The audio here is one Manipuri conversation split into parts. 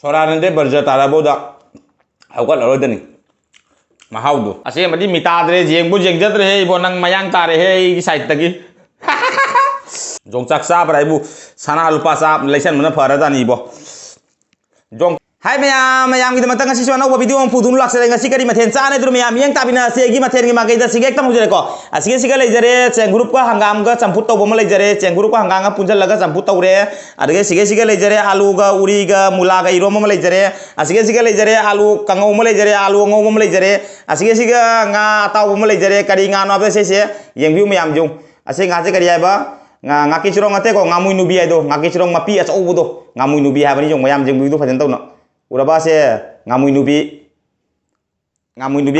ꯁꯣꯔꯥꯅꯗꯤ ꯕꯔꯖ ꯇꯥꯔꯕꯧꯗ ꯍꯧꯒꯠꯂꯔꯣꯏꯗꯅꯤ ꯃꯍꯥꯎꯗꯣ ꯑꯁꯦꯡꯕꯗꯤ ꯃꯤꯇꯥꯗ꯭ꯔꯦ ꯌꯦꯡꯕꯨ ꯌꯦꯡꯖꯗ꯭ꯔꯦꯍꯦ 이보 ꯅꯪ ꯃꯌꯥꯡ ꯇꯥꯔꯦꯍꯦ ꯑꯩꯒꯤ ꯁꯥꯏꯠꯇꯒꯤ ꯌꯣꯡꯆꯥꯛ ꯆꯥꯕ꯭ꯔꯥ ꯑꯩꯕꯨ ꯁꯅꯥ ꯂꯨꯄꯥ ꯂꯩꯁꯟꯕꯅ ꯐꯔꯖꯥꯠꯅꯤ 이보 Hai mayam kita matang ngasih suara nawa video fu dulu laksana ngasih kari mathen chane dulu mayam yang tapi na segi mathen gi magai da sigek tam hujare ko asige siga lejare cheng group ka hangam ga champut taw boma lejare cheng group ka hangam ga punjal laga champut taw re adige sige siga lejare alu ga uri ga mula ga iro ma lejare asige siga lejare alu kangau ma lejare alu ngau ma lejare asige siga nga taw boma lejare kari nga no ba se yang view mayam jung asige nga se kari ai ba nga ki chirong ate ko ngamui nubi ai do nga ki chirong mapi achau bu do ngamui nubi ha bani jung mayam jung view do phajan taw no uraba se ngamui nubi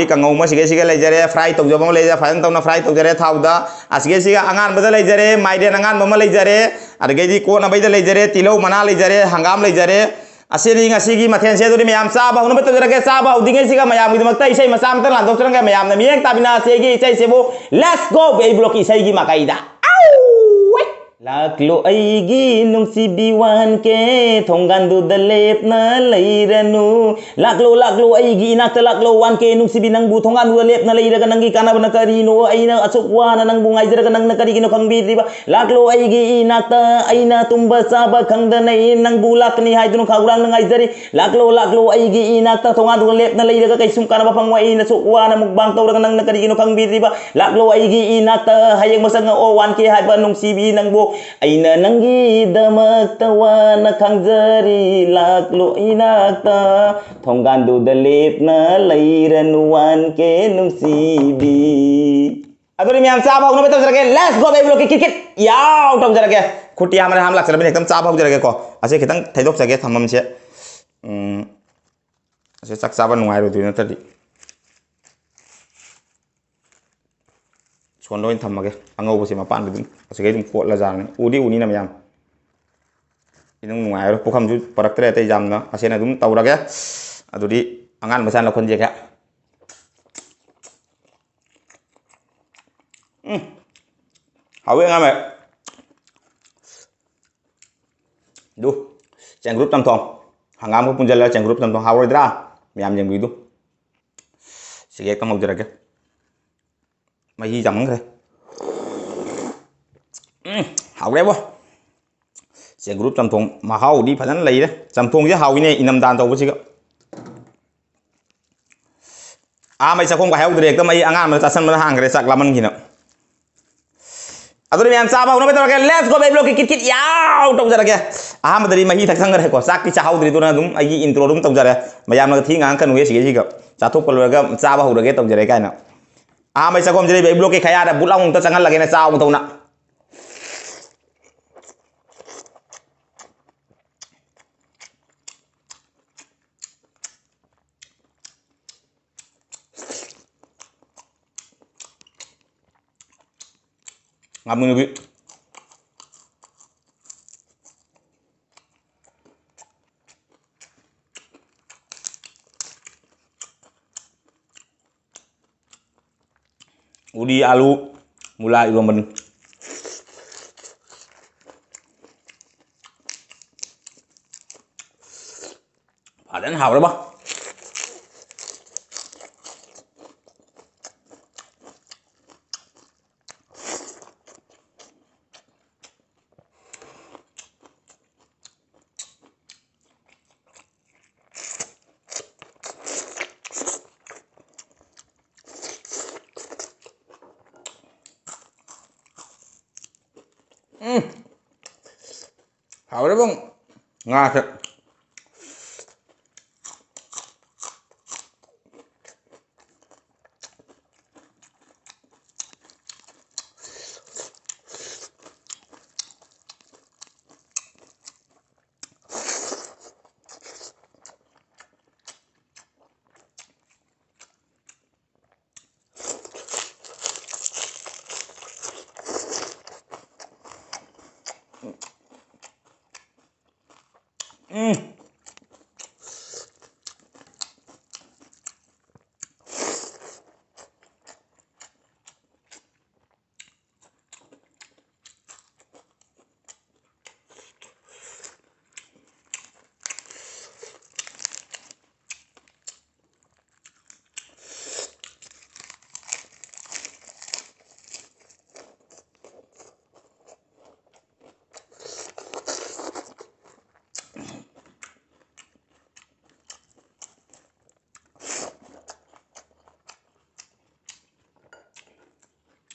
kangau ma sige sige lejare fry tau jaba ma lejare fry tau na fry tau jare thau da asige sige angan bada lejare maiden angan ma lejare adage ji ko na baida lejare tilau mana lejare hangam lejare asiri ngasigi mathen se duri mayam saba hunu bata jara ke saba udinge siga mayam gi makta isai masam tan landok sarang ke mayam na mieng tabina segi isai sebo let's go baby block isai gi makaida Laklo aigi nung si biwan ke thonggandu dalep na lairanu laklo aigi inakta laklo wan ke nung si binang bu thonggandu dalep na laira kanang gi kana bana karino aina achukwa na nang bungai jara kanang nakari kino khang bi diba laklo aigi inakta aina tumba saba khangda nai nang bulak ni hai dunu khagurang nang aizari laklo aigi inakta thonggandu dalep na laira ka kaisum kana ba pangwa ina chukwa na mugbang tawra kanang nakari kino khang bi diba laklo aigi inakta hayang masang o wan ke hai ba nung si binang bu aina nanggi damak tawa na kangjari laklo inakta thonggandu dalep na lairanuan ke nung sibi adori mayam chaba hunu betam jarake let's go baby look kit yaw tom jarake khuti hamare ham laksana bin ekdam chaba jarake ko ase khitang thaidok jage thamam se ase chak chaba nungai ro dina tadi Sono in thamage angau basi mapan dum asige dum ko la jang udi uni nam yam inung nungai ro pukham ju paraktre te jam na asena dum tawrage adudi angan masan la khonje ka hawe ngame du cheng group tam thong hangam ko punjala cheng group tam thong hawe dra yam jeng bidu sige kam hau jarage mày dặm kìa hậu đấy quá sẽ group trăm thùng mà hậu đi phải đánh lì đấy trăm thùng chứ hậu này inam đàn tàu với gì mày sao không có hậu được cái mày ăn mà ta sân mà hàng cái sạc làm ăn gì nữa Aduh yang sama, udah betul kan? Let's go baby block kit yaw tong jara kya. Mà dari mày thật sang cái ko sak ki chau dari tu na dum ai intro dum tong jara. Mayam na thi ngang kan we sige sige. Cha thuk ko ga sa ba hu ke tong jara kai na. Mày sao không jadi baby block khaya da bulang ta sangan lagi na sao tong na. Ngamun ubi udi alu mulai belum ada hảo đấy ba hảo đấy bông ngon thật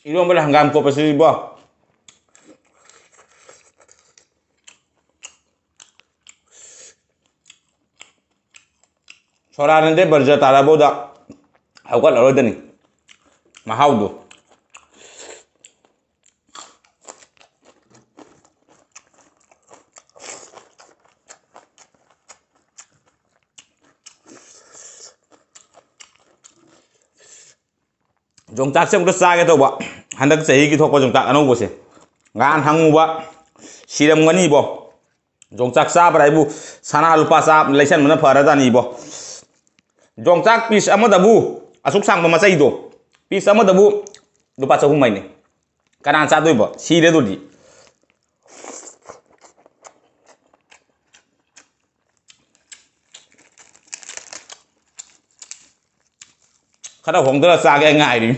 이런 한감 꼽았으니 뭐. Sora는데 벌써 따라보다 하고 나오더니 마하우도 종짝세 우리 싸게 더봐 한dak 세이기 덮고 종짝 안 오고 세 ngan hanguba siram ngani bo jongchak sa brai bu sana lupa sa leisen mana phara dani bo jongchak piece amada bu asuk sang ma chai do piece amada bu lupa chahum mai ne kana cha doi bo si re do di khara hongdra sa ge ngai ri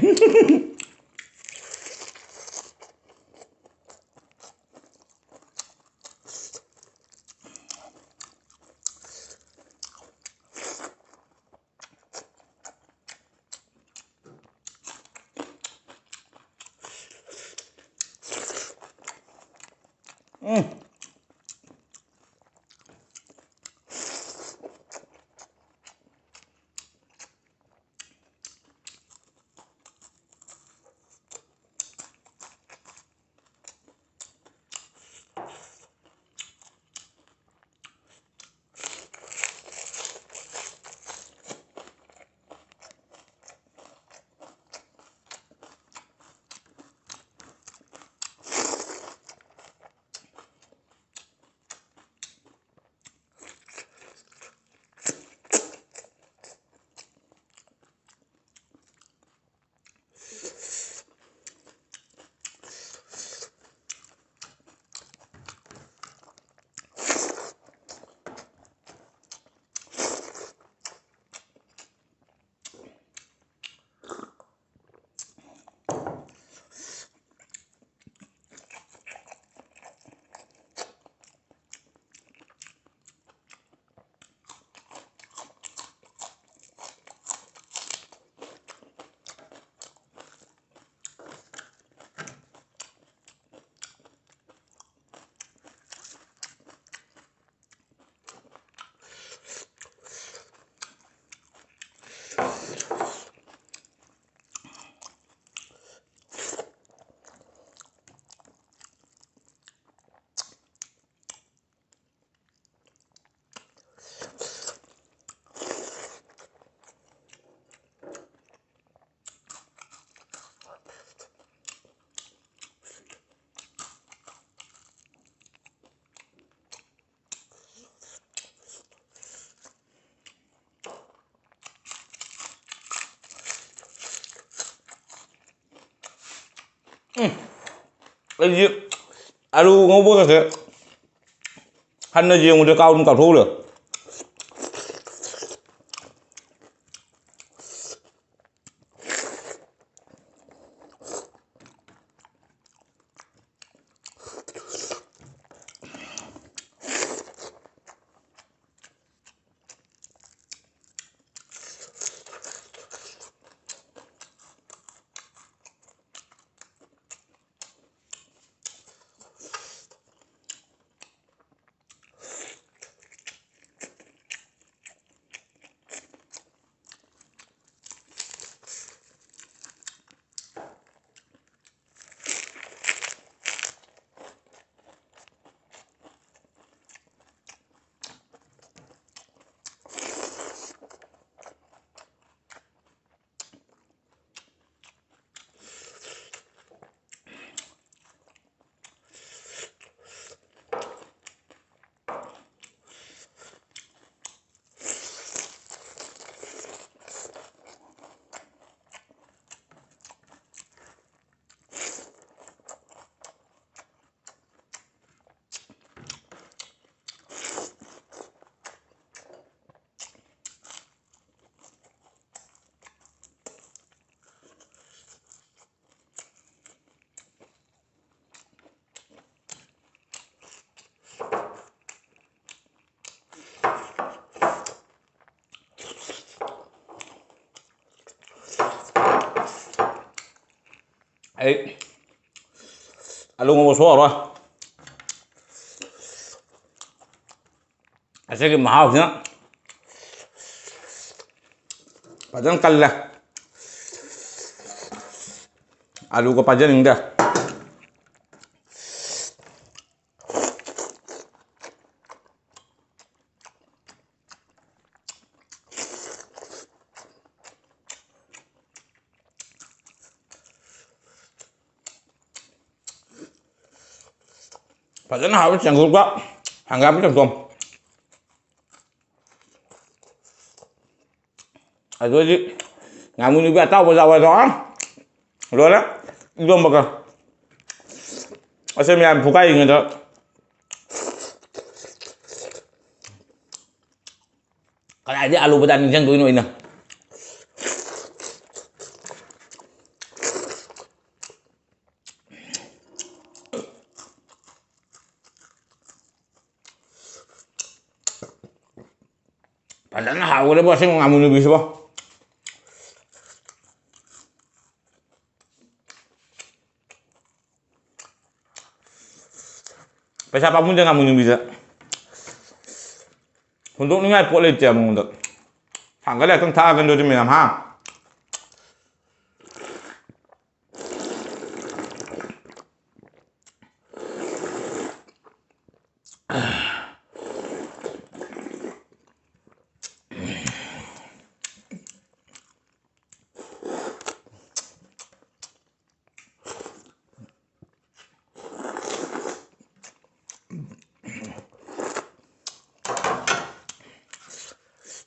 cái alu ngô bơ cái hắn là gì ông cao cao thu được Ấy alu ngô số rồi sẽ cái màu nữa và đang cân là alu có pajan ini dah pajan harus yang gua anggap itu dong aduh sih ngamun juga tahu bahasa doang rồi đó luôn bậc à ở xem nhà phụ cây người đó cái này thì alu betan yang tuh ini padahal hau udah bosan ngamun bisa boh siapapun jangan mau bisa. Untuk ngai boleh jam untuk. Hanggal ya tentang akan dodi minam ha.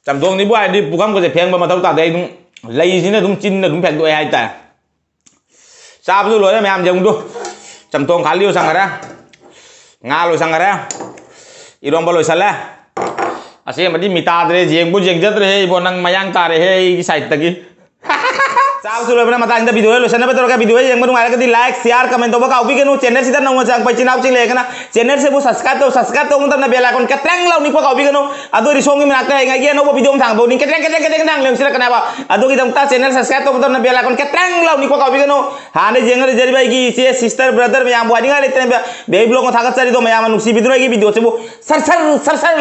Chăm tuông đi buổi đi bukan có thể phèn mà tao đây đúng lấy gì nữa đúng chín là đúng phèn đuôi hai ta sao bây giờ mày làm giống đâu chăm tuông khá liêu sang ra nga lo sang ra irong balo sala asih mà đi mita deh jeng pun jeng jat deh bonang mayang ta deh side tagi sao bây giờ mata inda video lo sana betul ka video yang baru ada di like share comment to baka ubi kenu channel sita nang macam pacinaw cing le kana channel se bu subscribe to mun na bell icon ketreng law ni pa ka ubi kenu ado ri songi minakta ngai ge no video thang bo ni ketreng nang lem sira kana ba ado kita ta channel subscribe to mun na bell icon ketreng law ni pa ka ubi kenu hane jengar jari bai gi se sister brother me am buani ngale tene be blog ko thakat sari to me am nuksi video gi video se bu sar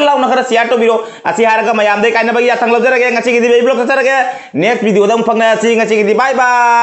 law na kara share to biro asi harga me am de kaina bagi asang law jara ge ngaci gi be blog sara ge next video dam phangna asi ngaci gi bye bye